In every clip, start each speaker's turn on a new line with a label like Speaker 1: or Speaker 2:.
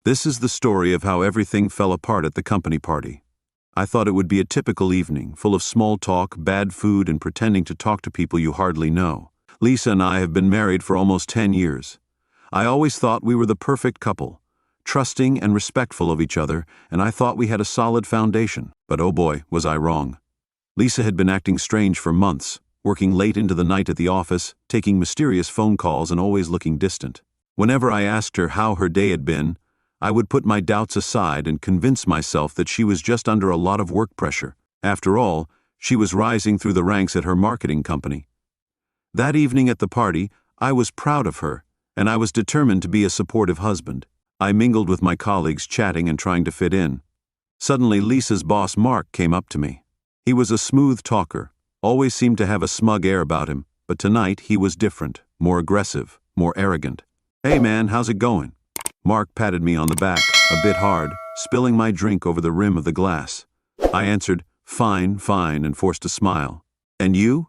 Speaker 1: This is the story of how everything fell apart at the company party. I thought it would be a typical evening, full of small talk, bad food, and pretending to talk to people you hardly know. Lisa and I have been married for almost 10 years. I always thought we were the perfect couple, trusting and respectful of each other, and I thought we had a solid foundation. But oh boy, was I wrong. Lisa had been acting strange for months, working late into the night at the office, taking mysterious phone calls, and always looking distant. Whenever I asked her how her day had been, I would put my doubts aside and convince myself that she was just under a lot of work pressure. After all, she was rising through the ranks at her marketing company. That evening at the party, I was proud of her, and I was determined to be a supportive husband. I mingled with my colleagues, chatting and trying to fit in. Suddenly, Lisa's boss, Mark, came up to me. He was a smooth talker, always seemed to have a smug air about him, but tonight he was different, more aggressive, more arrogant. "Hey man, how's it going?" Mark patted me on the back, a bit hard, spilling my drink over the rim of the glass. I answered, fine, and forced a smile. "And you?"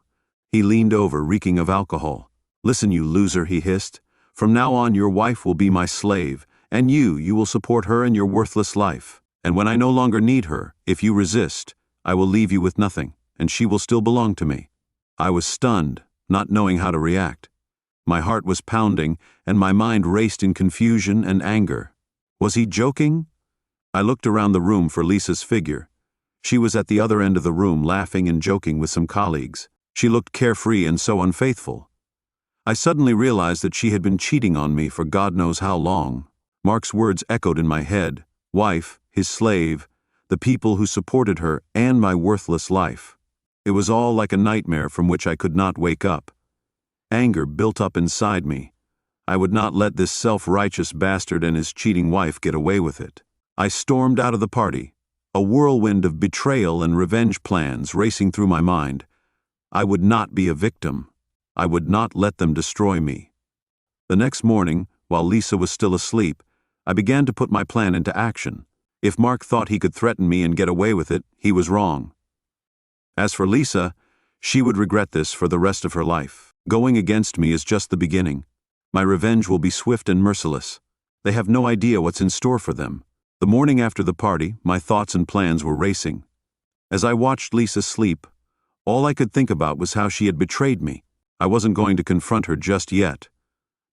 Speaker 1: He leaned over, reeking of alcohol. "Listen, you loser," he hissed. "From now on your wife will be my slave, and you will support her in your worthless life. And when I no longer need her, if you resist, I will leave you with nothing, and she will still belong to me." I was stunned, not knowing how to react. My heart was pounding, and my mind raced in confusion and anger. Was he joking? I looked around the room for Lisa's figure. She was at the other end of the room, laughing and joking with some colleagues. She looked carefree and so unfaithful. I suddenly realized that she had been cheating on me for God knows how long. Mark's words echoed in my head: wife, his slave, the people who supported her, and my worthless life. It was all like a nightmare from which I could not wake up. Anger built up inside me. I would not let this self-righteous bastard and his cheating wife get away with it. I stormed out of the party, a whirlwind of betrayal and revenge plans racing through my mind. I would not be a victim. I would not let them destroy me. The next morning, while Lisa was still asleep, I began to put my plan into action. If Mark thought he could threaten me and get away with it, he was wrong. As for Lisa, she would regret this for the rest of her life. Going against me is just the beginning. My revenge will be swift and merciless. They have no idea what's in store for them. The morning after the party, my thoughts and plans were racing. As I watched Lisa sleep, all I could think about was how she had betrayed me. I wasn't going to confront her just yet.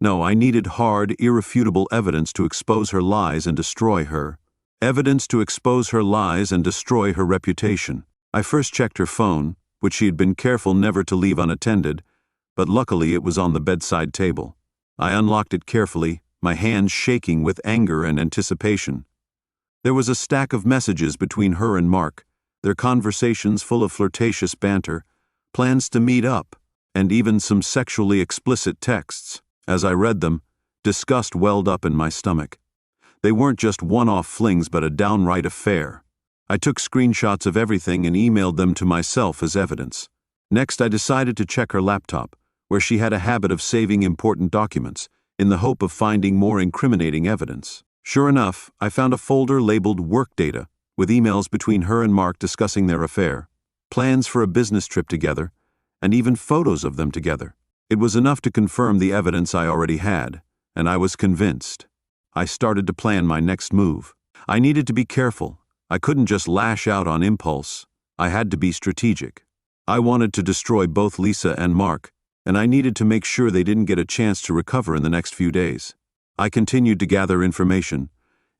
Speaker 1: No, I needed hard, irrefutable evidence to expose her lies and destroy her. Evidence to expose her lies and destroy her reputation. I first checked her phone, which she had been careful never to leave unattended, but luckily it was on the bedside table. I unlocked it carefully, my hands shaking with anger and anticipation. There was a stack of messages between her and Mark, their conversations full of flirtatious banter, plans to meet up, and even some sexually explicit texts. As I read them, disgust welled up in my stomach. They weren't just one-off flings but a downright affair. I took screenshots of everything and emailed them to myself as evidence. Next, I decided to check her laptop, where she had a habit of saving important documents, in the hope of finding more incriminating evidence. Sure enough, I found a folder labeled Work Data, with emails between her and Mark discussing their affair, plans for a business trip together, and even photos of them together. It was enough to confirm the evidence I already had, and I was convinced. I started to plan my next move. I needed to be careful. I couldn't just lash out on impulse. I had to be strategic. I wanted to destroy both Lisa and Mark, and I needed to make sure they didn't get a chance to recover in the next few days. I continued to gather information,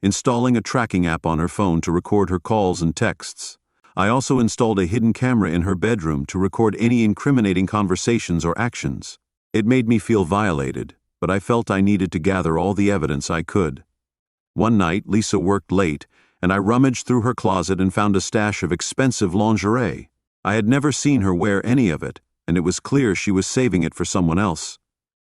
Speaker 1: installing a tracking app on her phone to record her calls and texts. I also installed a hidden camera in her bedroom to record any incriminating conversations or actions. It made me feel violated, but I felt I needed to gather all the evidence I could. One night, Lisa worked late, and I rummaged through her closet and found a stash of expensive lingerie. I had never seen her wear any of it, and it was clear she was saving it for someone else.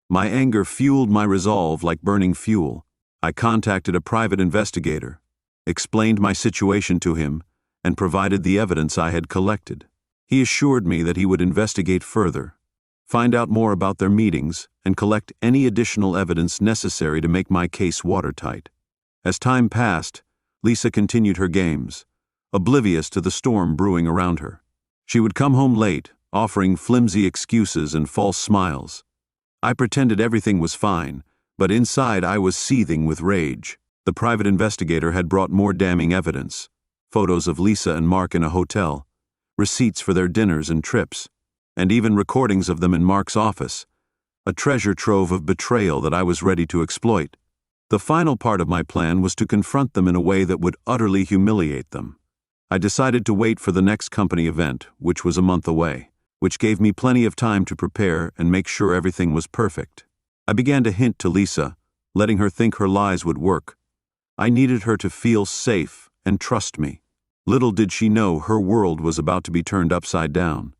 Speaker 1: My anger fueled my resolve like burning fuel. I contacted a private investigator, explained my situation to him, and provided the evidence I had collected. He assured me that he would investigate further, find out more about their meetings, and collect any additional evidence necessary to make my case watertight. As time passed, Lisa continued her games, oblivious to the storm brewing around her. She would come home late, offering flimsy excuses and false smiles. I pretended everything was fine, but inside I was seething with rage. The private investigator had brought more damning evidence: photos of Lisa and Mark in a hotel, receipts for their dinners and trips, and even recordings of them in Mark's office, a treasure trove of betrayal that I was ready to exploit. The final part of my plan was to confront them in a way that would utterly humiliate them. I decided to wait for the next company event, which was a month away, which gave me plenty of time to prepare and make sure everything was perfect. I began to hint to Lisa, letting her think her lies would work. I needed her to feel safe and trust me. Little did she know her world was about to be turned upside down.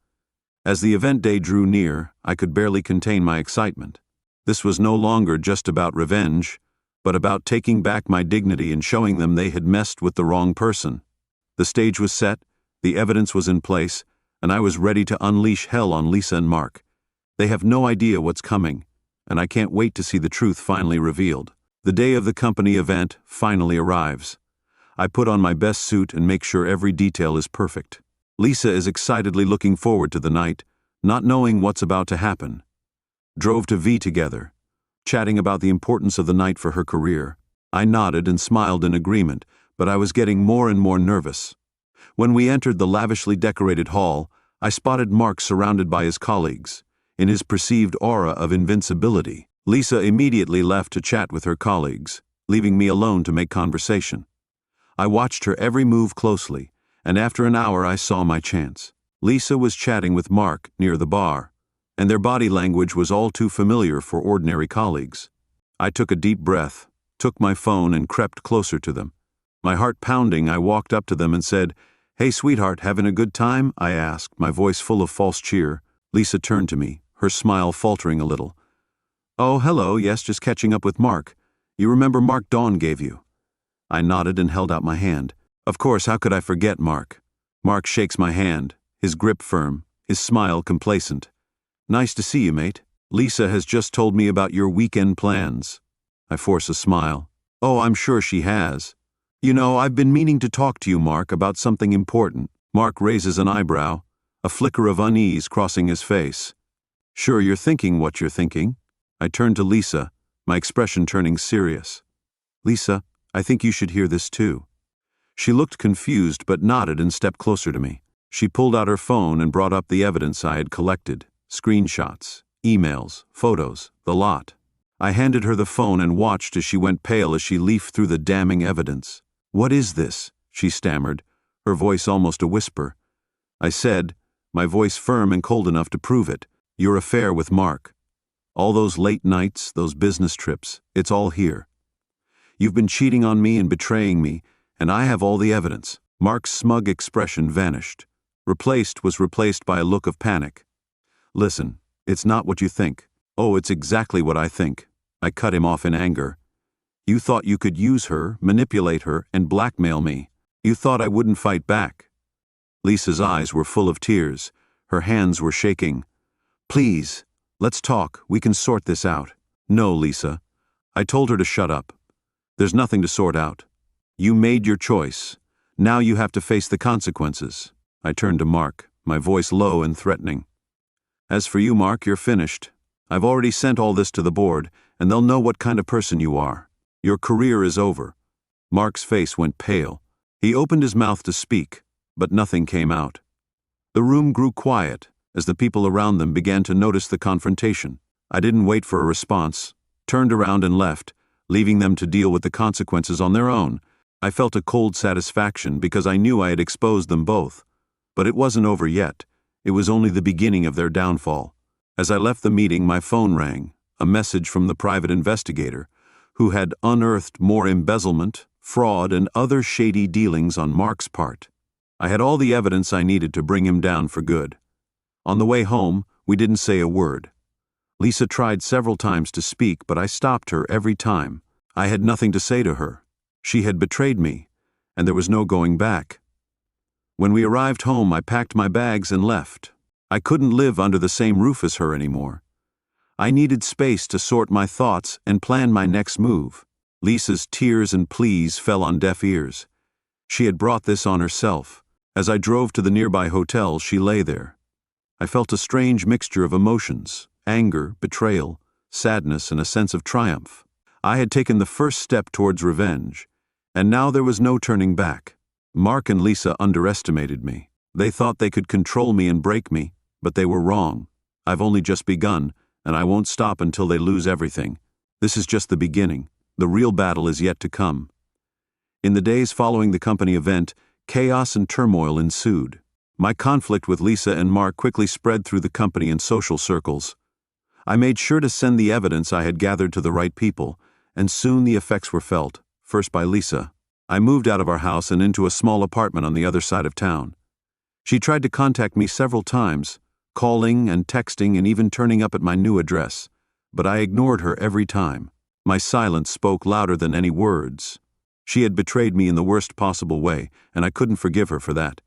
Speaker 1: As the event day drew near, I could barely contain my excitement. This was no longer just about revenge, but about taking back my dignity and showing them they had messed with the wrong person. The stage was set, the evidence was in place, and I was ready to unleash hell on Lisa and Mark. They have no idea what's coming, and I can't wait to see the truth finally revealed. The day of the company event finally arrives. I put on my best suit and make sure every detail is perfect. Lisa is excitedly looking forward to the night, not knowing what's about to happen. Drove to V together, chatting about the importance of the night for her career. I nodded and smiled in agreement, but I was getting more and more nervous. When we entered the lavishly decorated hall, I spotted Mark surrounded by his colleagues. In his perceived aura of invincibility, Lisa immediately left to chat with her colleagues, leaving me alone to make conversation. I watched her every move closely, and after an hour I saw my chance. Lisa was chatting with Mark near the bar, and their body language was all too familiar for ordinary colleagues. I took a deep breath, took my phone and crept closer to them. My heart pounding, I walked up to them and said, "Hey sweetheart, having a good time?" I asked, my voice full of false cheer. Lisa turned to me, her smile faltering a little. "Oh, hello, yes, just catching up with Mark. You remember Mark Dawn gave you?" I nodded and held out my hand. Of course, how could I forget Mark? Mark shakes my hand, his grip firm, his smile complacent. "Nice to see you, mate. Lisa has just told me about your weekend plans." I force a smile. "Oh, I'm sure she has. You know, I've been meaning to talk to you, Mark, about something important." Mark raises an eyebrow, a flicker of unease crossing his face. "Sure, you're thinking what you're thinking." I turn to Lisa, my expression turning serious. "Lisa, I think you should hear this too." She looked confused but nodded and stepped closer to me. She pulled out her phone and brought up the evidence I had collected: screenshots, emails, photos, the lot. I handed her the phone and watched as she went pale as she leafed through the damning evidence. "What is this?" she stammered, her voice almost a whisper. I said, my voice firm and cold enough to prove it, "Your affair with Mark. All those late nights, those business trips, it's all here. You've been cheating on me and betraying me, and I have all the evidence." Mark's smug expression vanished. Was replaced by a look of panic. "Listen, it's not what you think." "Oh, it's exactly what I think." I cut him off in anger. "You thought you could use her, manipulate her, and blackmail me. You thought I wouldn't fight back." Lisa's eyes were full of tears. Her hands were shaking. "Please, let's talk. We can sort this out." "No, Lisa." I told her to shut up. "There's nothing to sort out. You made your choice. Now you have to face the consequences." I turned to Mark, my voice low and threatening. "As for you, Mark, you're finished. I've already sent all this to the board, and they'll know what kind of person you are. Your career is over." Mark's face went pale. He opened his mouth to speak, but nothing came out. The room grew quiet as the people around them began to notice the confrontation. I didn't wait for a response, turned around and left, leaving them to deal with the consequences on their own. I felt a cold satisfaction because I knew I had exposed them both. But it wasn't over yet. It was only the beginning of their downfall. As I left the meeting, my phone rang, a message from the private investigator, who had unearthed more embezzlement, fraud, and other shady dealings on Mark's part. I had all the evidence I needed to bring him down for good. On the way home, we didn't say a word. Lisa tried several times to speak, but I stopped her every time. I had nothing to say to her. She had betrayed me, and there was no going back. When we arrived home, I packed my bags and left. I couldn't live under the same roof as her anymore. I needed space to sort my thoughts and plan my next move. Lisa's tears and pleas fell on deaf ears. She had brought this on herself. As I drove to the nearby hotel, she lay there. I felt a strange mixture of emotions: anger, betrayal, sadness, and a sense of triumph. I had taken the first step towards revenge, and now there was no turning back. Mark and Lisa underestimated me. They thought they could control me and break me, but they were wrong. I've only just begun, and I won't stop until they lose everything. This is just the beginning. The real battle is yet to come. In the days following the company event, chaos and turmoil ensued. My conflict with Lisa and Mark quickly spread through the company and social circles. I made sure to send the evidence I had gathered to the right people, and soon the effects were felt, first by Lisa. I moved out of our house and into a small apartment on the other side of town. She tried to contact me several times, calling and texting and even turning up at my new address, but I ignored her every time. My silence spoke louder than any words. She had betrayed me in the worst possible way, and I couldn't forgive her for that.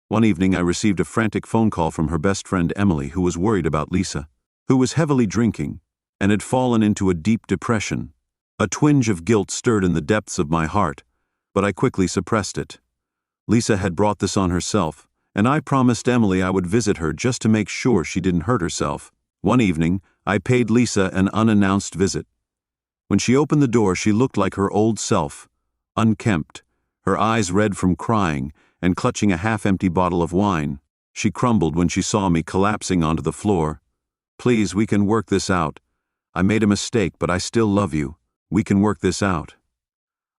Speaker 1: One evening I received a frantic phone call from her best friend Emily, who was worried about Lisa, who was heavily drinking and had fallen into a deep depression. A twinge of guilt stirred in the depths of my heart, but I quickly suppressed it. Lisa had brought this on herself, and I promised Emily I would visit her just to make sure she didn't hurt herself. One evening, I paid Lisa an unannounced visit. When she opened the door, she looked like her old self, unkempt, her eyes red from crying, and clutching a half-empty bottle of wine. She crumbled when she saw me collapsing onto the floor. "Please, we can work this out. I made a mistake, but I still love you. We can work this out."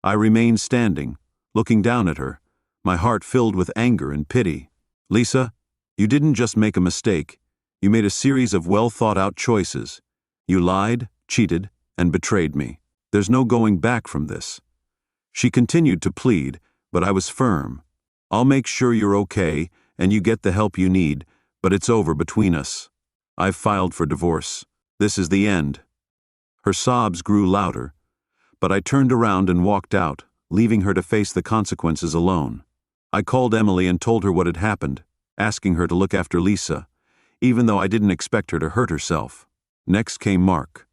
Speaker 1: I remained standing, looking down at her, my heart filled with anger and pity. "Lisa, you didn't just make a mistake. You made a series of well-thought-out choices. You lied, cheated, and betrayed me. There's no going back from this." She continued to plead, but I was firm. "I'll make sure you're okay and you get the help you need, but it's over between us. I've filed for divorce. This is the end." Her sobs grew louder, but I turned around and walked out, leaving her to face the consequences alone. I called Emily and told her what had happened, asking her to look after Lisa, even though I didn't expect her to hurt herself. Next came Mark.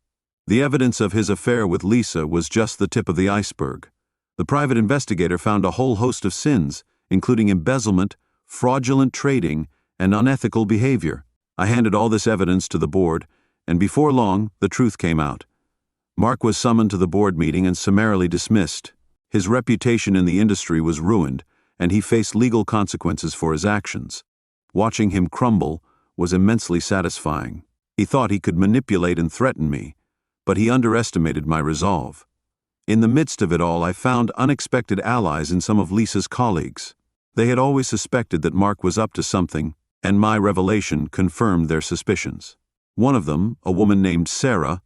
Speaker 1: The evidence of his affair with Lisa was just the tip of the iceberg. The private investigator found a whole host of sins, including embezzlement, fraudulent trading, and unethical behavior. I handed all this evidence to the board, and before long, the truth came out. Mark was summoned to the board meeting and summarily dismissed. His reputation in the industry was ruined, and he faced legal consequences for his actions. Watching him crumble was immensely satisfying. He thought he could manipulate and threaten me, but he underestimated my resolve. In the midst of it all, I found unexpected allies in some of Lisa's colleagues. They had always suspected that Mark was up to something, and my revelation confirmed their suspicions. One of them, a woman named Sarah,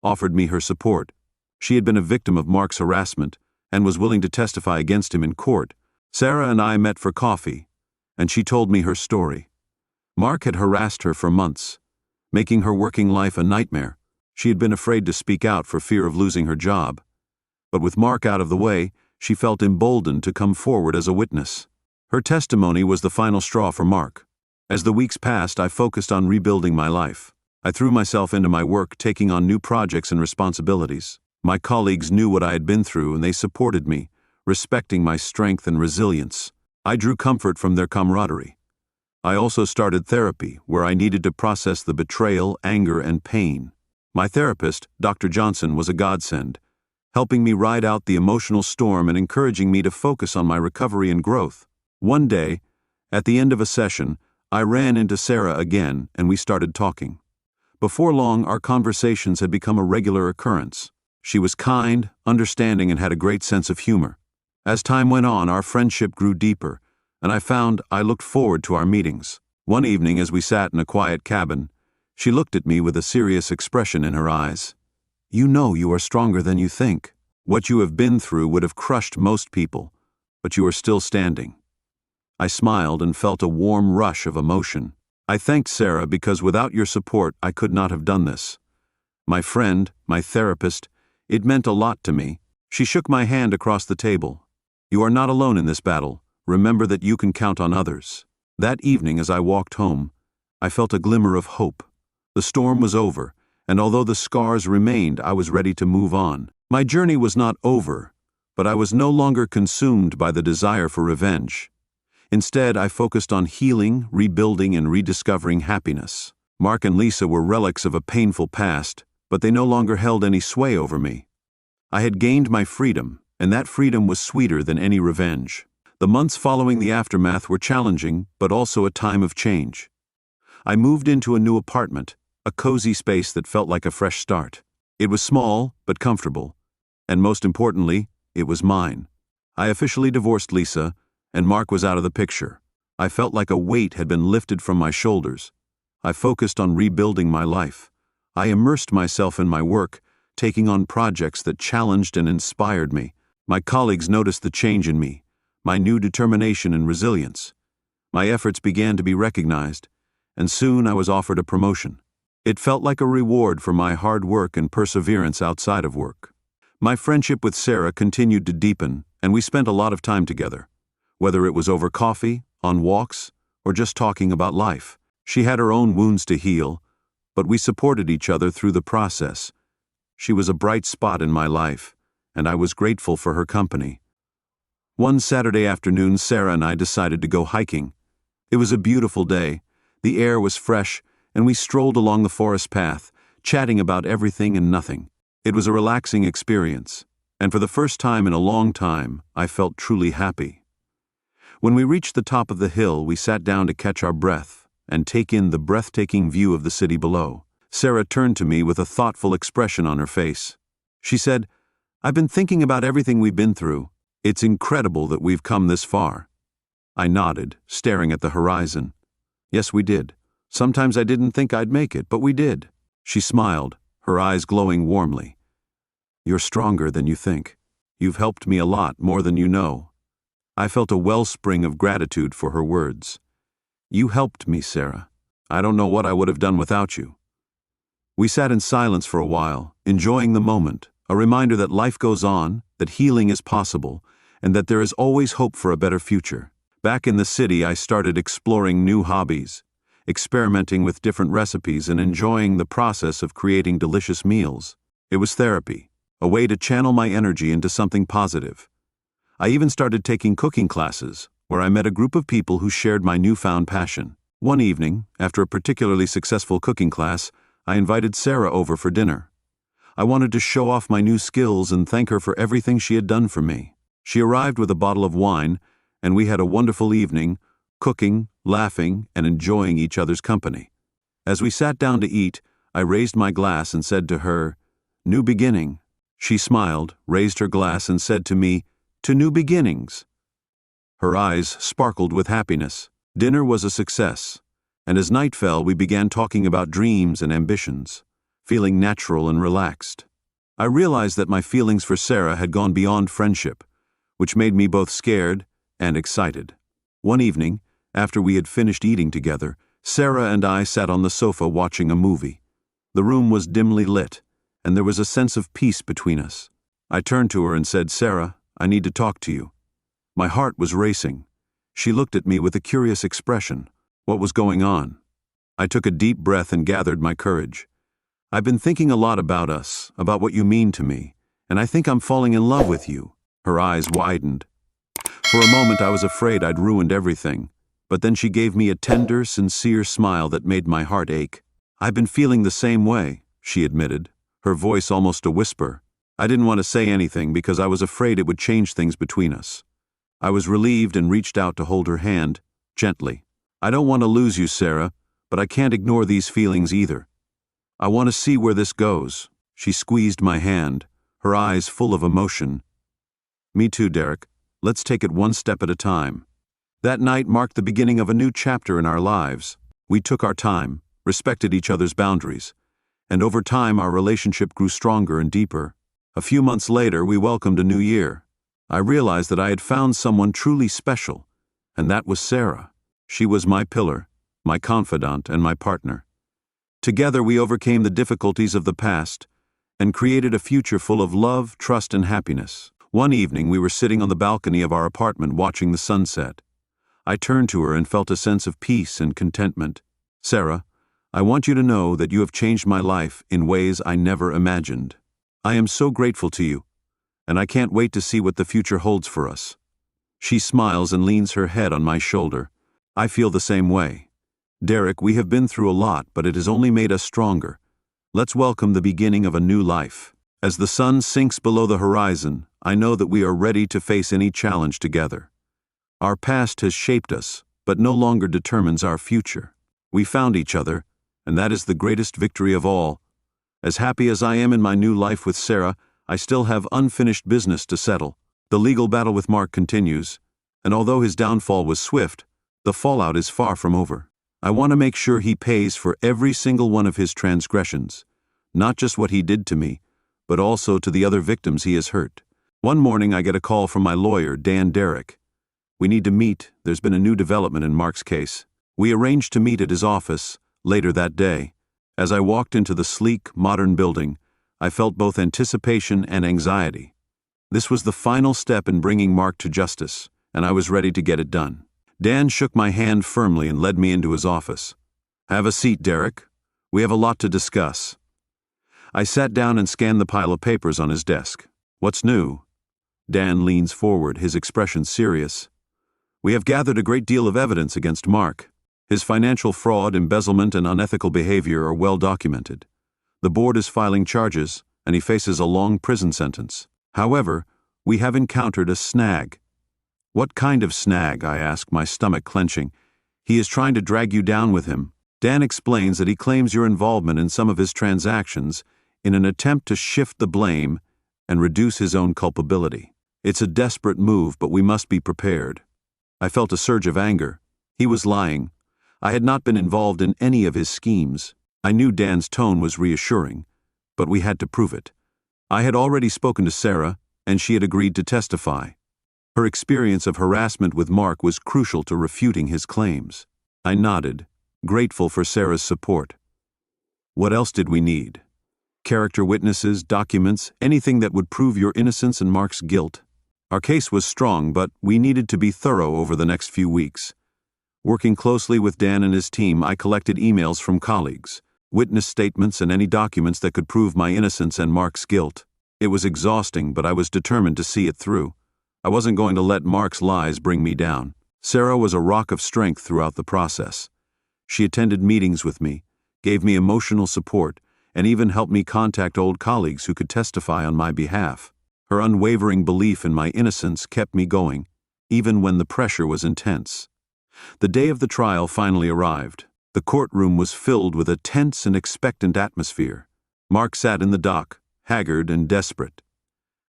Speaker 1: offered me her support. She had been a victim of Mark's harassment and was willing to testify against him in court. Sarah and I met for coffee, and she told me her story. Mark had harassed her for months, making her working life a nightmare. She had been afraid to speak out for fear of losing her job. But with Mark out of the way, she felt emboldened to come forward as a witness. Her testimony was the final straw for Mark. As the weeks passed, I focused on rebuilding my life. I threw myself into my work, taking on new projects and responsibilities. My colleagues knew what I had been through, and they supported me, respecting my strength and resilience. I drew comfort from their camaraderie. I also started therapy, where I needed to process the betrayal, anger, and pain. My therapist, Dr. Johnson, was a godsend, helping me ride out the emotional storm and encouraging me to focus on my recovery and growth. One day, at the end of a session, I ran into Sarah again, and we started talking. Before long, our conversations had become a regular occurrence. She was kind, understanding, and had a great sense of humor. As time went on, our friendship grew deeper, and I found I looked forward to our meetings. One evening, as we sat in a quiet cabin, she looked at me with a serious expression in her eyes. "You know you are stronger than you think. What you have been through would have crushed most people, but you are still standing." I smiled and felt a warm rush of emotion. I thanked Sarah because without your support, I could not have done this. My friend, my therapist, it meant a lot to me. She shook my hand across the table. "You are not alone in this battle. Remember that you can count on others." That evening, as I walked home, I felt a glimmer of hope. The storm was over, and although the scars remained, I was ready to move on. My journey was not over, but I was no longer consumed by the desire for revenge. Instead, I focused on healing, rebuilding, and rediscovering happiness. Mark and Lisa were relics of a painful past, but they no longer held any sway over me. I had gained my freedom, and that freedom was sweeter than any revenge. The months following the aftermath were challenging, but also a time of change. I moved into a new apartment, a cozy space that felt like a fresh start. It was small, but comfortable. And most importantly, it was mine. I officially divorced Lisa, and Mark was out of the picture. I felt like a weight had been lifted from my shoulders. I focused on rebuilding my life. I immersed myself in my work, taking on projects that challenged and inspired me. My colleagues noticed the change in me, my new determination and resilience. My efforts began to be recognized, and soon I was offered a promotion. It felt like a reward for my hard work and perseverance outside of work. My friendship with Sarah continued to deepen, and we spent a lot of time together. Whether it was over coffee, on walks, or just talking about life. She had her own wounds to heal, but we supported each other through the process. She was a bright spot in my life, and I was grateful for her company. One Saturday afternoon, Sarah and I decided to go hiking. It was a beautiful day. The air was fresh, and we strolled along the forest path, chatting about everything and nothing. It was a relaxing experience, and for the first time in a long time, I felt truly happy. When we reached the top of the hill, we sat down to catch our breath and take in the breathtaking view of the city below. Sarah turned to me with a thoughtful expression on her face. She said, "I've been thinking about everything we've been through. It's incredible that we've come this far." I nodded, staring at the horizon. Yes, we did. Sometimes I didn't think I'd make it, but we did. She smiled, her eyes glowing warmly. "You're stronger than you think. You've helped me a lot, more than you know." I felt a wellspring of gratitude for her words. "You helped me, Sarah. I don't know what I would have done without you." We sat in silence for a while, enjoying the moment, a reminder that life goes on, that healing is possible, and that there is always hope for a better future. Back in the city, I started exploring new hobbies, experimenting with different recipes and enjoying the process of creating delicious meals. It was therapy, a way to channel my energy into something positive. I even started taking cooking classes, where I met a group of people who shared my newfound passion. One evening, after a particularly successful cooking class, I invited Sarah over for dinner. I wanted to show off my new skills and thank her for everything she had done for me. She arrived with a bottle of wine, and we had a wonderful evening, cooking, laughing, and enjoying each other's company. As we sat down to eat, I raised my glass and said to her, "New beginning." She smiled, raised her glass, and said to me, "To new beginnings." Her eyes sparkled with happiness. Dinner was a success, and as night fell, we began talking about dreams and ambitions, feeling natural and relaxed. I realized that my feelings for Sarah had gone beyond friendship, which made me both scared and excited. One evening, after we had finished eating together, Sarah and I sat on the sofa watching a movie. The room was dimly lit, and there was a sense of peace between us. I turned to her and said, "Sarah, I need to talk to you." My heart was racing. She looked at me with a curious expression. What was going on? I took a deep breath and gathered my courage. "I've been thinking a lot about us, about what you mean to me, and I think I'm falling in love with you." Her eyes widened. For a moment I was afraid I'd ruined everything, but then she gave me a tender, sincere smile that made my heart ache. "I've been feeling the same way," she admitted, her voice almost a whisper. I didn't want to say anything because I was afraid it would change things between us. I was relieved and reached out to hold her hand, gently. "I don't want to lose you, Sarah, but I can't ignore these feelings either. I want to see where this goes." She squeezed my hand, her eyes full of emotion. "Me too, Derek. Let's take it one step at a time." That night marked the beginning of a new chapter in our lives. We took our time, respected each other's boundaries, and over time our relationship grew stronger and deeper. A few months later, we welcomed a new year. I realized that I had found someone truly special, and that was Sarah. She was my pillar, my confidant, and my partner. Together we overcame the difficulties of the past and created a future full of love, trust, and happiness. One evening we were sitting on the balcony of our apartment watching the sunset. I turned to her and felt a sense of peace and contentment. "Sarah, I want you to know that you have changed my life in ways I never imagined. I am so grateful to you, and I can't wait to see what the future holds for us." She smiles and leans her head on my shoulder. I feel the same way. "Derek, we have been through a lot, but it has only made us stronger. Let's welcome the beginning of a new life." As the sun sinks below the horizon, I know that we are ready to face any challenge together. Our past has shaped us, but no longer determines our future. We found each other, and that is the greatest victory of all. As happy as I am in my new life with Sarah, I still have unfinished business to settle. The legal battle with Mark continues, and although his downfall was swift, the fallout is far from over. I want to make sure he pays for every single one of his transgressions, not just what he did to me, but also to the other victims he has hurt. One morning I get a call from my lawyer, Dan Derrick. We need to meet. There's been a new development in Mark's case. We arranged to meet at his office later that day. As I walked into the sleek, modern building, I felt both anticipation and anxiety. This was the final step in bringing Mark to justice, and I was ready to get it done. Dan shook my hand firmly and led me into his office. "Have a seat, Derrick. We have a lot to discuss." I sat down and scanned the pile of papers on his desk. "What's new?" Dan leans forward, his expression serious. "We have gathered a great deal of evidence against Mark. His financial fraud, embezzlement, and unethical behavior are well documented. The board is filing charges, and he faces a long prison sentence. However, we have encountered a snag." "What kind of snag?" I ask, my stomach clenching. "He is trying to drag you down with him." Dan explains that he claims your involvement in some of his transactions in an attempt to shift the blame and reduce his own culpability. It's a desperate move, but we must be prepared. I felt a surge of anger. He was lying. I had not been involved in any of his schemes. I knew Dan's tone was reassuring, but we had to prove it. I had already spoken to Sarah, and she had agreed to testify. Her experience of harassment with Mark was crucial to refuting his claims. I nodded, grateful for Sarah's support. What else did we need? Character witnesses, documents, anything that would prove your innocence and Mark's guilt. Our case was strong, but we needed to be thorough over the next few weeks. Working closely with Dan and his team, I collected emails from colleagues, witness statements, and any documents that could prove my innocence and Mark's guilt. It was exhausting, but I was determined to see it through. I wasn't going to let Mark's lies bring me down. Sarah was a rock of strength throughout the process. She attended meetings with me, gave me emotional support, and even helped me contact old colleagues who could testify on my behalf. Her unwavering belief in my innocence kept me going, even when the pressure was intense. The day of the trial finally arrived. The courtroom was filled with a tense and expectant atmosphere. Mark sat in the dock, haggard and desperate.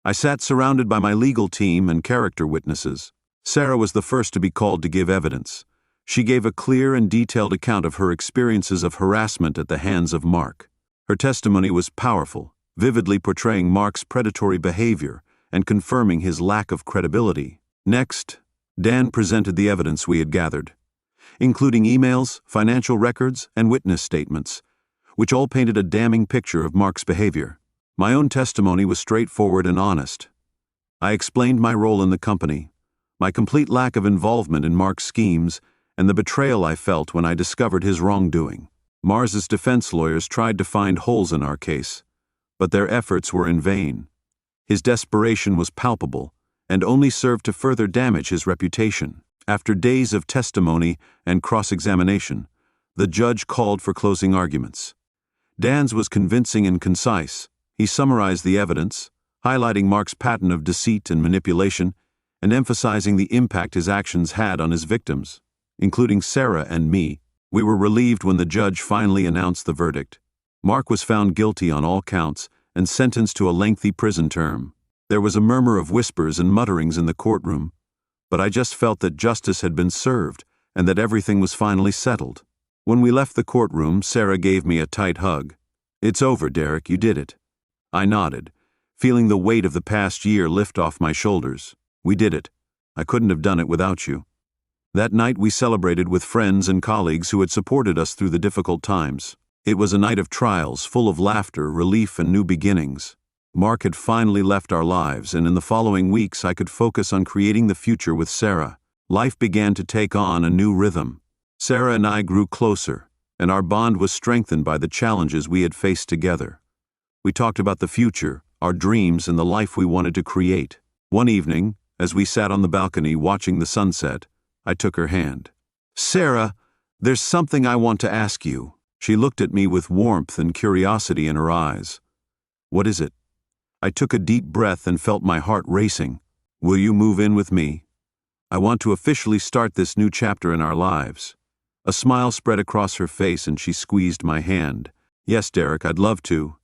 Speaker 1: I sat surrounded by my legal team and character witnesses. Sarah was the first to be called to give evidence. She gave a clear and detailed account of her experiences of harassment at the hands of Mark. Her testimony was powerful, vividly portraying Mark's predatory behavior and confirming his lack of credibility. Next, Dan presented the evidence we had gathered, including emails, financial records, and witness statements, which all painted a damning picture of Mark's behavior. My own testimony was straightforward and honest. I explained my role in the company, my complete lack of involvement in Mark's schemes, and the betrayal I felt when I discovered his wrongdoing. Mars's defense lawyers tried to find holes in our case, but their efforts were in vain. His desperation was palpable and only served to further damage his reputation. After days of testimony and cross-examination, the judge called for closing arguments. Dan's was convincing and concise. He summarized the evidence, highlighting Mark's pattern of deceit and manipulation, and emphasizing the impact his actions had on his victims, including Sarah and me. We were relieved when the judge finally announced the verdict. Mark was found guilty on all counts and sentenced to a lengthy prison term. There was a murmur of whispers and mutterings in the courtroom, but I just felt that justice had been served and that everything was finally settled. When we left the courtroom, Sarah gave me a tight hug. "It's over, Derrick, you did it." I nodded, feeling the weight of the past year lift off my shoulders. "We did it. I couldn't have done it without you." That night we celebrated with friends and colleagues who had supported us through the difficult times. It was a night of trials, full of laughter, relief, and new beginnings. Mark had finally left our lives, and in the following weeks I could focus on creating the future with Sarah. Life began to take on a new rhythm. Sarah and I grew closer, and our bond was strengthened by the challenges we had faced together. We talked about the future, our dreams, and the life we wanted to create. One evening, as we sat on the balcony watching the sunset, I took her hand. "Sarah, there's something I want to ask you." She looked at me with warmth and curiosity in her eyes. "What is it?" I took a deep breath and felt my heart racing. Will you move in with me? I want to officially start this new chapter in our lives. A smile spread across her face and she squeezed my hand. Yes, Derek, I'd love to.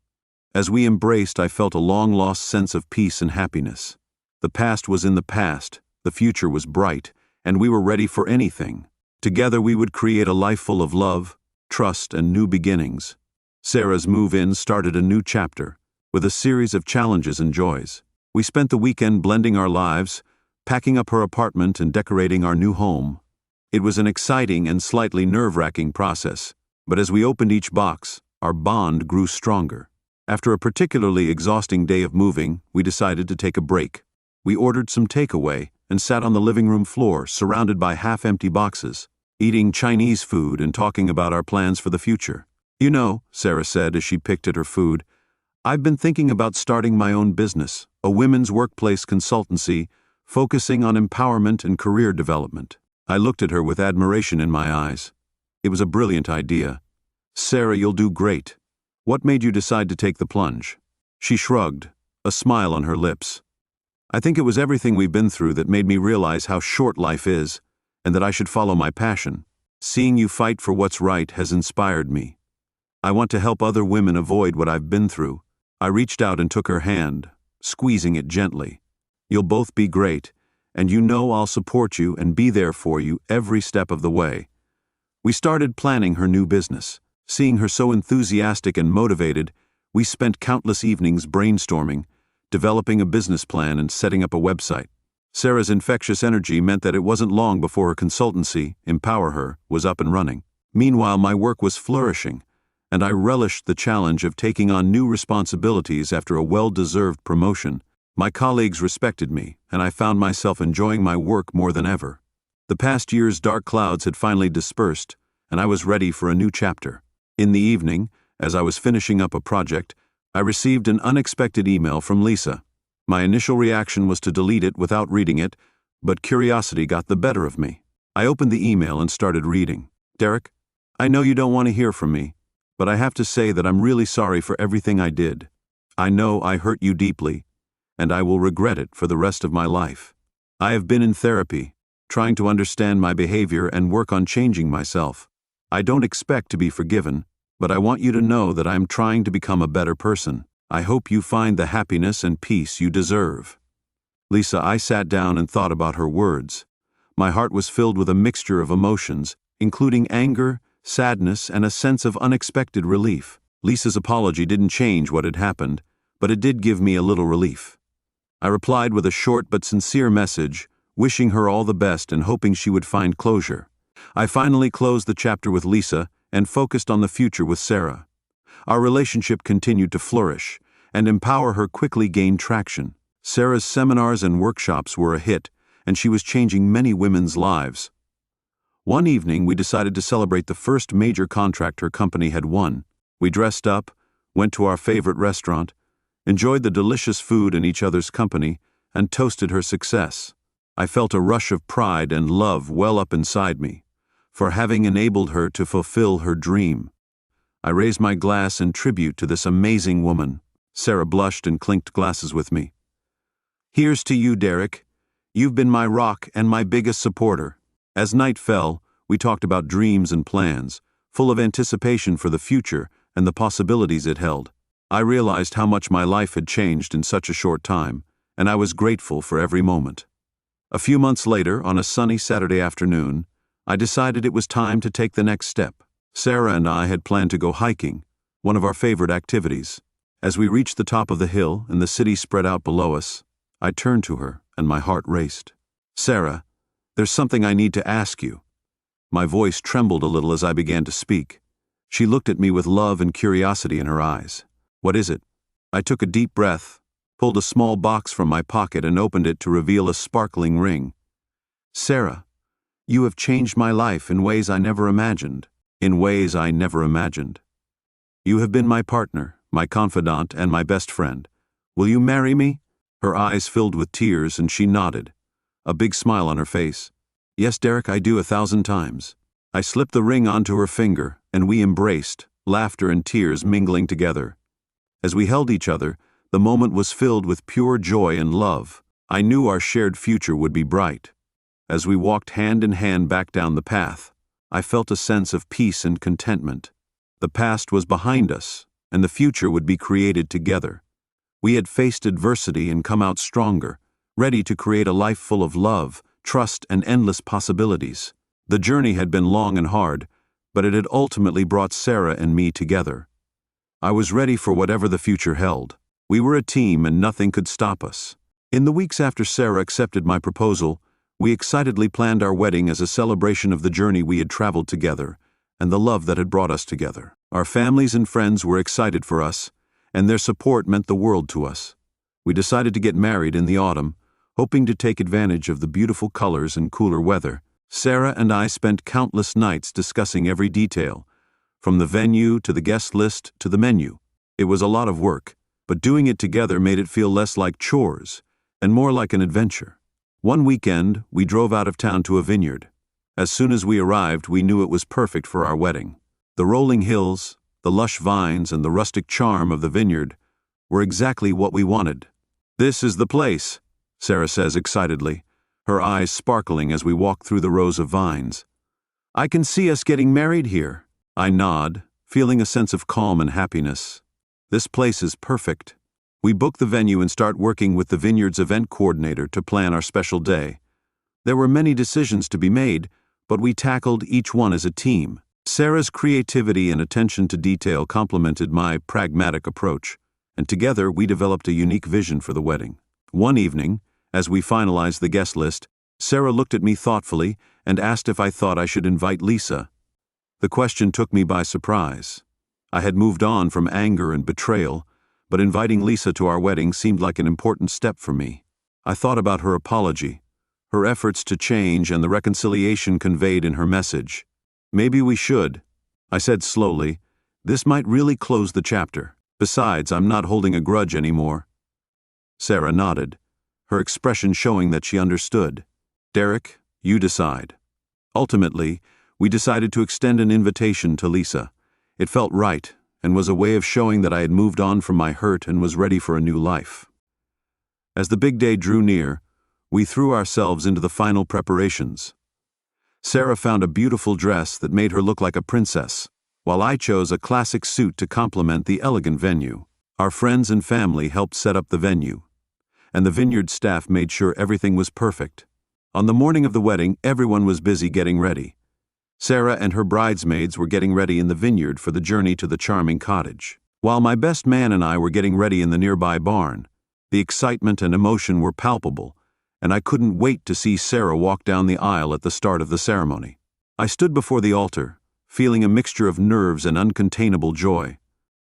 Speaker 1: As we embraced, I felt a long-lost sense of peace and happiness. The past was in the past, the future was bright, and we were ready for anything. Together we would create a life full of love, trust, and new beginnings. Sarah's move-in started a new chapter, with a series of challenges and joys. We spent the weekend blending our lives, packing up her apartment and decorating our new home. It was an exciting and slightly nerve-wracking process, but as we opened each box, our bond grew stronger. After a particularly exhausting day of moving, we decided to take a break. We ordered some takeaway and sat on the living room floor, surrounded by half-empty boxes, eating Chinese food and talking about our plans for the future. You know, Sarah said as she picked at her food, I've been thinking about starting my own business, a women's workplace consultancy, focusing on empowerment and career development. I looked at her with admiration in my eyes. It was a brilliant idea. Sarah, you'll do great. What made you decide to take the plunge? She shrugged, a smile on her lips. I think it was everything we've been through that made me realize how short life is, and that I should follow my passion. Seeing you fight for what's right has inspired me. I want to help other women avoid what I've been through. I reached out and took her hand, squeezing it gently. You'll both be great, and you know I'll support you and be there for you every step of the way. We started planning her new business. Seeing her so enthusiastic and motivated, we spent countless evenings brainstorming, developing a business plan and setting up a website. Sarah's infectious energy meant that it wasn't long before her consultancy, Empower Her, was up and running. Meanwhile, my work was flourishing, and I relished the challenge of taking on new responsibilities after a well-deserved promotion. My colleagues respected me, and I found myself enjoying my work more than ever. The past year's dark clouds had finally dispersed, and I was ready for a new chapter. In the evening, as I was finishing up a project, I received an unexpected email from Lisa. My initial reaction was to delete it without reading it, but curiosity got the better of me. I opened the email and started reading. Derek, I know you don't want to hear from me, but I have to say that I'm really sorry for everything I did. I know I hurt you deeply, and I will regret it for the rest of my life. I have been in therapy, trying to understand my behavior and work on changing myself. I don't expect to be forgiven, but I want you to know that I am trying to become a better person. I hope you find the happiness and peace you deserve. Lisa, I sat down and thought about her words. My heart was filled with a mixture of emotions, including anger, sadness, and a sense of unexpected relief. Lisa's apology didn't change what had happened, but it did give me a little relief. I replied with a short but sincere message, wishing her all the best and hoping she would find closure. I finally closed the chapter with Lisa and focused on the future with Sarah. Our relationship continued to flourish, and Empower Her quickly gained traction. Sarah's seminars and workshops were a hit, and she was changing many women's lives. One evening, we decided to celebrate the first major contract her company had won. We dressed up, went to our favorite restaurant, enjoyed the delicious food in each other's company, and toasted her success. I felt a rush of pride and love well up inside me, for having enabled her to fulfill her dream. I raised my glass in tribute to this amazing woman. Sarah blushed and clinked glasses with me. Here's to you, Derek. You've been my rock and my biggest supporter. As night fell, we talked about dreams and plans, full of anticipation for the future and the possibilities it held. I realized how much my life had changed in such a short time, and I was grateful for every moment. A few months later, on a sunny Saturday afternoon, I decided it was time to take the next step. Sarah and I had planned to go hiking, one of our favorite activities. As we reached the top of the hill and the city spread out below us, I turned to her and my heart raced. Sarah, there's something I need to ask you. My voice trembled a little as I began to speak. She looked at me with love and curiosity in her eyes. What is it? I took a deep breath, pulled a small box from my pocket and opened it to reveal a sparkling ring. Sarah, you have changed my life in ways I never imagined. In ways I never imagined. You have been my partner, my confidant, and my best friend. Will you marry me? Her eyes filled with tears and she nodded, a big smile on her face. Yes, Derek, I do 1,000 times. I slipped the ring onto her finger and we embraced, laughter and tears mingling together. As we held each other, The moment was filled with pure joy and love. I knew our shared future would be bright. As we walked hand in hand back down the path, I felt a sense of peace and contentment. The past was behind us, and the future would be created together. We had faced adversity and come out stronger, ready to create a life full of love, trust, and endless possibilities. The journey had been long and hard, but it had ultimately brought Sarah and me together. I was ready for whatever the future held. We were a team and nothing could stop us. In the weeks after Sarah accepted my proposal, we excitedly planned our wedding as a celebration of the journey we had traveled together and the love that had brought us together. Our families and friends were excited for us, and their support meant the world to us. We decided to get married in the autumn, hoping to take advantage of the beautiful colors and cooler weather. Sarah and I spent countless nights discussing every detail, from the venue to the guest list to the menu. It was a lot of work, but doing it together made it feel less like chores and more like an adventure. One weekend, we drove out of town to a vineyard. As soon as we arrived, we knew it was perfect for our wedding. The rolling hills, the lush vines, and the rustic charm of the vineyard were exactly what we wanted. "This is the place," Sarah says excitedly, her eyes sparkling as we walk through the rows of vines. "I can see us getting married here." I nod, feeling a sense of calm and happiness. This place is perfect. We book the venue and start working with the vineyard's event coordinator to plan our special day. There were many decisions to be made, but we tackled each one as a team. Sarah's creativity and attention to detail complemented my pragmatic approach, and together we developed a unique vision for the wedding. One evening, as we finalized the guest list, Sarah looked at me thoughtfully and asked if I thought I should invite Lisa. The question took me by surprise. I had moved on from anger and betrayal, but inviting Lisa to our wedding seemed like an important step for me. I thought about her apology, her efforts to change, and the reconciliation conveyed in her message. "Maybe we should," I said slowly. "This might really close the chapter. Besides, I'm not holding a grudge anymore." Sarah nodded, her expression showing that she understood. "Derek, you decide." Ultimately, we decided to extend an invitation to Lisa. It felt right, and was a way of showing that I had moved on from my hurt and was ready for a new life. As the big day drew near, we threw ourselves into the final preparations. Sarah found a beautiful dress that made her look like a princess, while I chose a classic suit to complement the elegant venue. Our friends and family helped set up the venue, and the vineyard staff made sure everything was perfect. On the morning of the wedding, everyone was busy getting ready. Sarah and her bridesmaids were getting ready in the vineyard for the journey to the charming cottage, while my best man and I were getting ready in the nearby barn. The excitement and emotion were palpable, and I couldn't wait to see Sarah walk down the aisle at the start of the ceremony. I stood before the altar, feeling a mixture of nerves and uncontainable joy.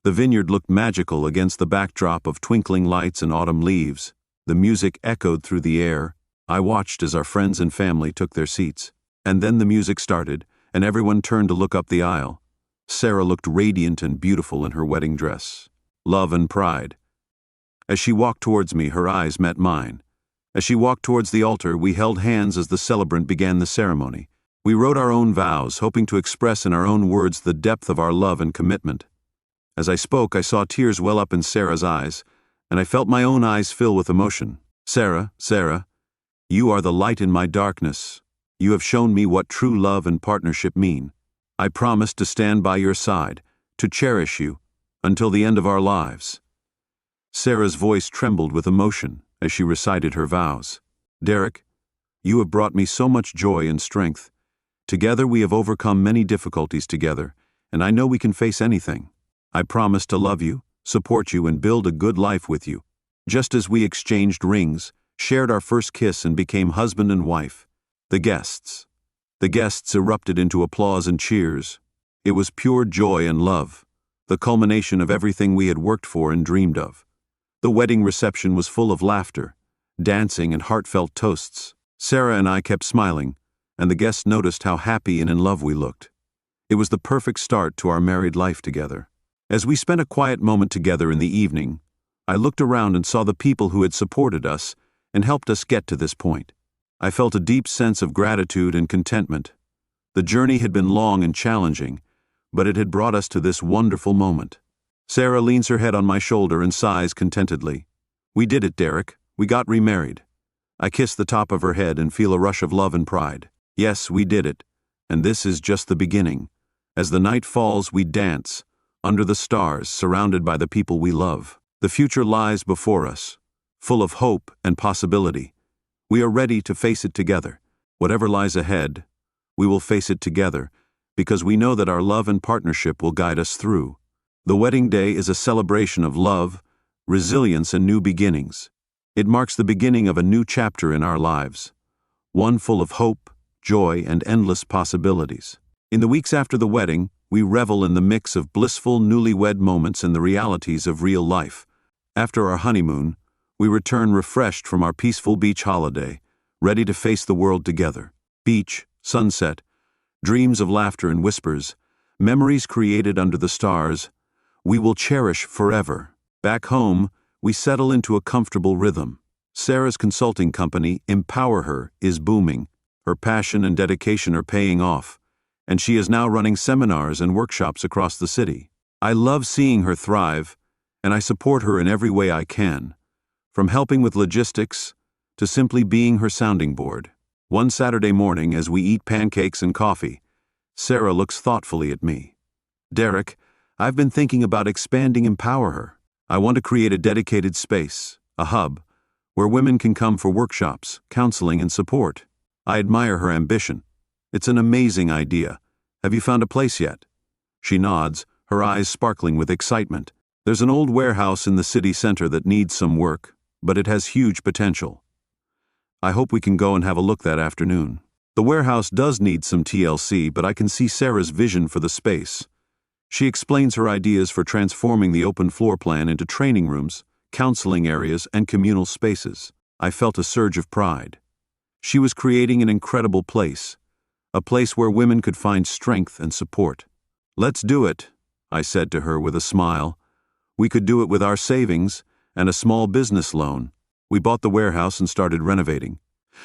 Speaker 1: The vineyard looked magical against the backdrop of twinkling lights and autumn leaves. The music echoed through the air. I watched as our friends and family took their seats. And then the music started, and everyone turned to look up the aisle. Sarah looked radiant and beautiful in her wedding dress. Love and pride. As she walked towards me, her eyes met mine. As she walked towards the altar, we held hands as the celebrant began the ceremony. We wrote our own vows, hoping to express in our own words the depth of our love and commitment. As I spoke, I saw tears well up in Sarah's eyes, and I felt my own eyes fill with emotion. "Sarah, Sarah, you are the light in my darkness. You have shown me what true love and partnership mean. I promise to stand by your side, to cherish you, until the end of our lives." Sarah's voice trembled with emotion as she recited her vows. "Derek, you have brought me so much joy and strength. Together we have overcome many difficulties together, and I know we can face anything. I promise to love you, support you, and build a good life with you. Just as we exchanged rings, shared our first kiss, and became husband and wife." The guests erupted into applause and cheers. It was pure joy and love, the culmination of everything we had worked for and dreamed of. The wedding reception was full of laughter, dancing, and heartfelt toasts. Sarah and I kept smiling, and the guests noticed how happy and in love we looked. It was the perfect start to our married life together. As we spent a quiet moment together in the evening, I looked around and saw the people who had supported us and helped us get to this point. I felt a deep sense of gratitude and contentment. The journey had been long and challenging, but it had brought us to this wonderful moment. Sarah leans her head on my shoulder and sighs contentedly. We did it, Derek. We got remarried. I kiss the top of her head and feel a rush of love and pride. Yes, we did it. And this is just the beginning. As the night falls, we dance, under the stars, surrounded by the people we love. The future lies before us, full of hope and possibility. We are ready to face it together. Whatever lies ahead, we will face it together, because we know that our love and partnership will guide us through. The wedding day is a celebration of love, resilience, and new beginnings. It marks the beginning of a new chapter in our lives, one full of hope, joy, and endless possibilities. In the weeks after the wedding, we revel in the mix of blissful newlywed moments and the realities of real life. After our honeymoon, we return refreshed from our peaceful beach holiday, ready to face the world together. Beach, sunset, dreams of laughter and whispers, memories created under the stars, we will cherish forever. Back home, we settle into a comfortable rhythm. Sarah's consulting company, Empower Her, is booming. Her passion and dedication are paying off, and she is now running seminars and workshops across the city. I love seeing her thrive, and I support her in every way I can, from helping with logistics to simply being her sounding board. One Saturday morning, as we eat pancakes and coffee, Sarah looks thoughtfully at me. Derek, I've been thinking about expanding Empower Her. I want to create a dedicated space, a hub, where women can come for workshops, counseling, and support. I admire her ambition. It's an amazing idea. Have you found a place yet? She nods, her eyes sparkling with excitement. There's an old warehouse in the city center that needs some work, but it has huge potential. I hope we can go and have a look that afternoon. The warehouse does need some TLC, but I can see Sarah's vision for the space. She explains her ideas for transforming the open floor plan into training rooms, counseling areas, and communal spaces. I felt a surge of pride. She was creating an incredible place, a place where women could find strength and support. Let's do it, I said to her with a smile. We could do it with our savings and a small business loan. We bought the warehouse and started renovating.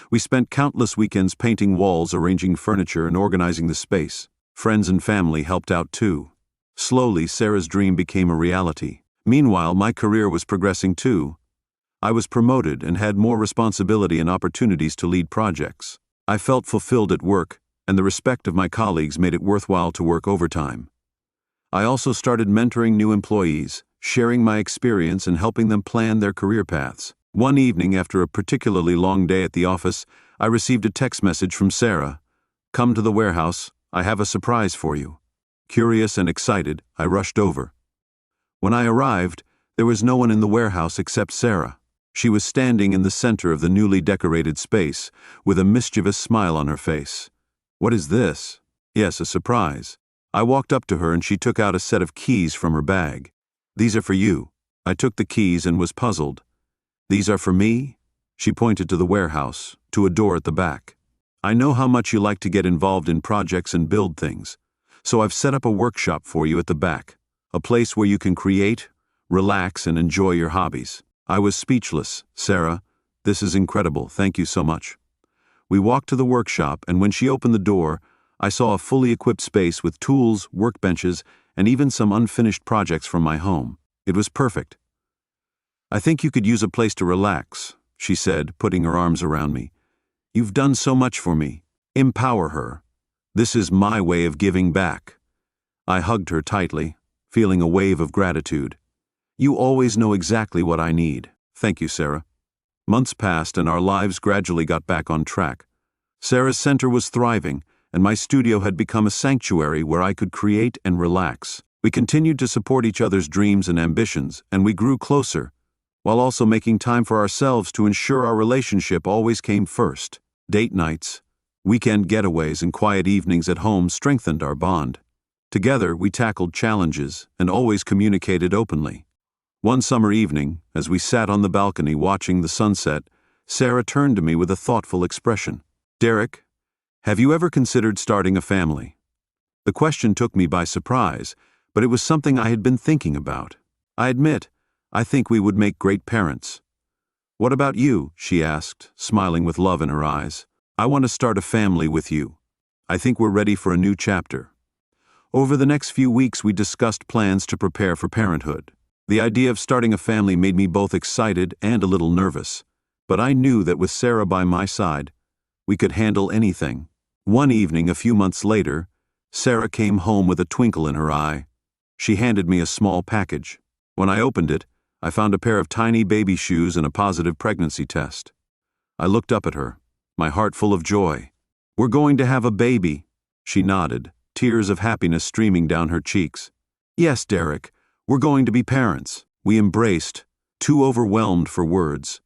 Speaker 1: We spent countless weekends painting walls, arranging furniture, and organizing the space. Friends and family helped out too. Slowly, Sarah's dream became a reality. Meanwhile, my career was progressing too. I was promoted and had more responsibility and opportunities to lead projects. I felt fulfilled at work, and the respect of my colleagues made it worthwhile to work overtime. I also started mentoring new employees, sharing my experience and helping them plan their career paths. One evening, after a particularly long day at the office, I received a text message from Sarah. Come to the warehouse, I have a surprise for you. Curious and excited, I rushed over. When I arrived, there was no one in the warehouse except Sarah. She was standing in the center of the newly decorated space, with a mischievous smile on her face. What is this? Yes, a surprise. I walked up to her and she took out a set of keys from her bag. These are for you. I took the keys and was puzzled. These are for me? She pointed to the warehouse, to a door at the back. I know how much you like to get involved in projects and build things. So I've set up a workshop for you at the back, a place where you can create, relax, and enjoy your hobbies. I was speechless. Sarah, this is incredible. Thank you so much. We walked to the workshop, and when she opened the door, I saw a fully equipped space with tools, workbenches, and even some unfinished projects from my home. It was perfect. I think you could use a place to relax, she said, putting her arms around me. You've done so much for me. Empower Her. This is my way of giving back. I hugged her tightly, feeling a wave of gratitude. You always know exactly what I need. Thank you, Sarah. Months passed and our lives gradually got back on track. Sarah's center was thriving, and my studio had become a sanctuary where I could create and relax. We continued to support each other's dreams and ambitions, and we grew closer, while also making time for ourselves to ensure our relationship always came first. Date nights, weekend getaways, and quiet evenings at home strengthened our bond. Together, we tackled challenges and always communicated openly. One summer evening, as we sat on the balcony watching the sunset, Sarah turned to me with a thoughtful expression. Derek, have you ever considered starting a family? The question took me by surprise, but it was something I had been thinking about. I admit, I think we would make great parents. What about you? She asked, smiling with love in her eyes. I want to start a family with you. I think we're ready for a new chapter. Over the next few weeks, we discussed plans to prepare for parenthood. The idea of starting a family made me both excited and a little nervous, but I knew that with Sarah by my side, we could handle anything. One evening, a few months later, Sarah came home with a twinkle in her eye. She handed me a small package. When I opened it, I found a pair of tiny baby shoes and a positive pregnancy test. I looked up at her, my heart full of joy. "We're going to have a baby," she nodded, tears of happiness streaming down her cheeks. "Yes, Derek, we're going to be parents." We embraced, too overwhelmed for words.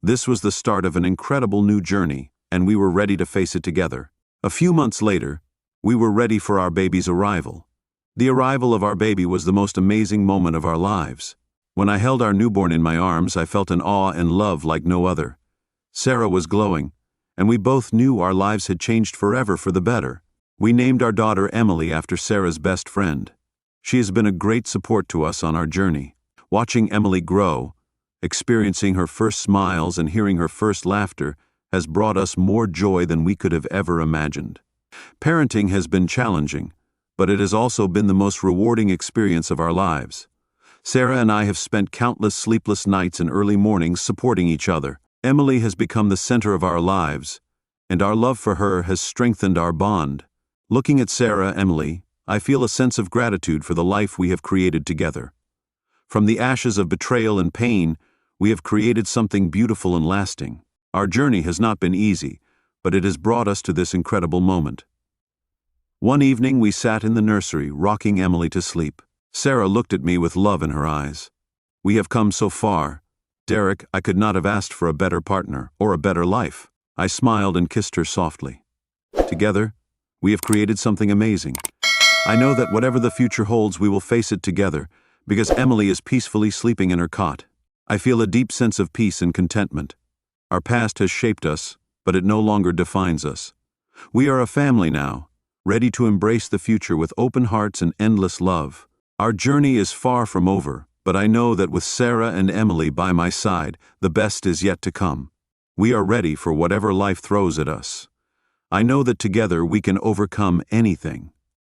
Speaker 1: This was the start of an incredible new journey, and we were ready to face it together. A few months later, we were ready for our baby's arrival. The arrival of our baby was the most amazing moment of our lives. When I held our newborn in my arms, I felt an awe and love like no other. Sarah was glowing, and we both knew our lives had changed forever for the better. We named our daughter Emily after Sarah's best friend. She has been a great support to us on our journey. Watching Emily grow, experiencing her first smiles and hearing her first laughter has brought us more joy than we could have ever imagined. Parenting has been challenging, but it has also been the most rewarding experience of our lives. Sarah and I have spent countless sleepless nights and early mornings supporting each other. Emily has become the center of our lives, and our love for her has strengthened our bond. Looking at Sarah, Emily, I feel a sense of gratitude for the life we have created together. From the ashes of betrayal and pain, we have created something beautiful and lasting. Our journey has not been easy, but it has brought us to this incredible moment. One evening we sat in the nursery, rocking Emily to sleep. Sarah looked at me with love in her eyes. "We have come so far. Derek, I could not have asked for a better partner or a better life." I smiled and kissed her softly. Together, we have created something amazing. I know that whatever the future holds, we will face it together, because Emily is peacefully sleeping in her cot. I feel a deep sense of peace and contentment. Our past has shaped us, but it no longer defines us. We are a family now, ready to embrace the future with open hearts and endless love. Our journey is far from over, but I know that with Sarah and Emily by my side, the best is yet to come. We are ready for whatever life throws at us. I know that together we can overcome anything.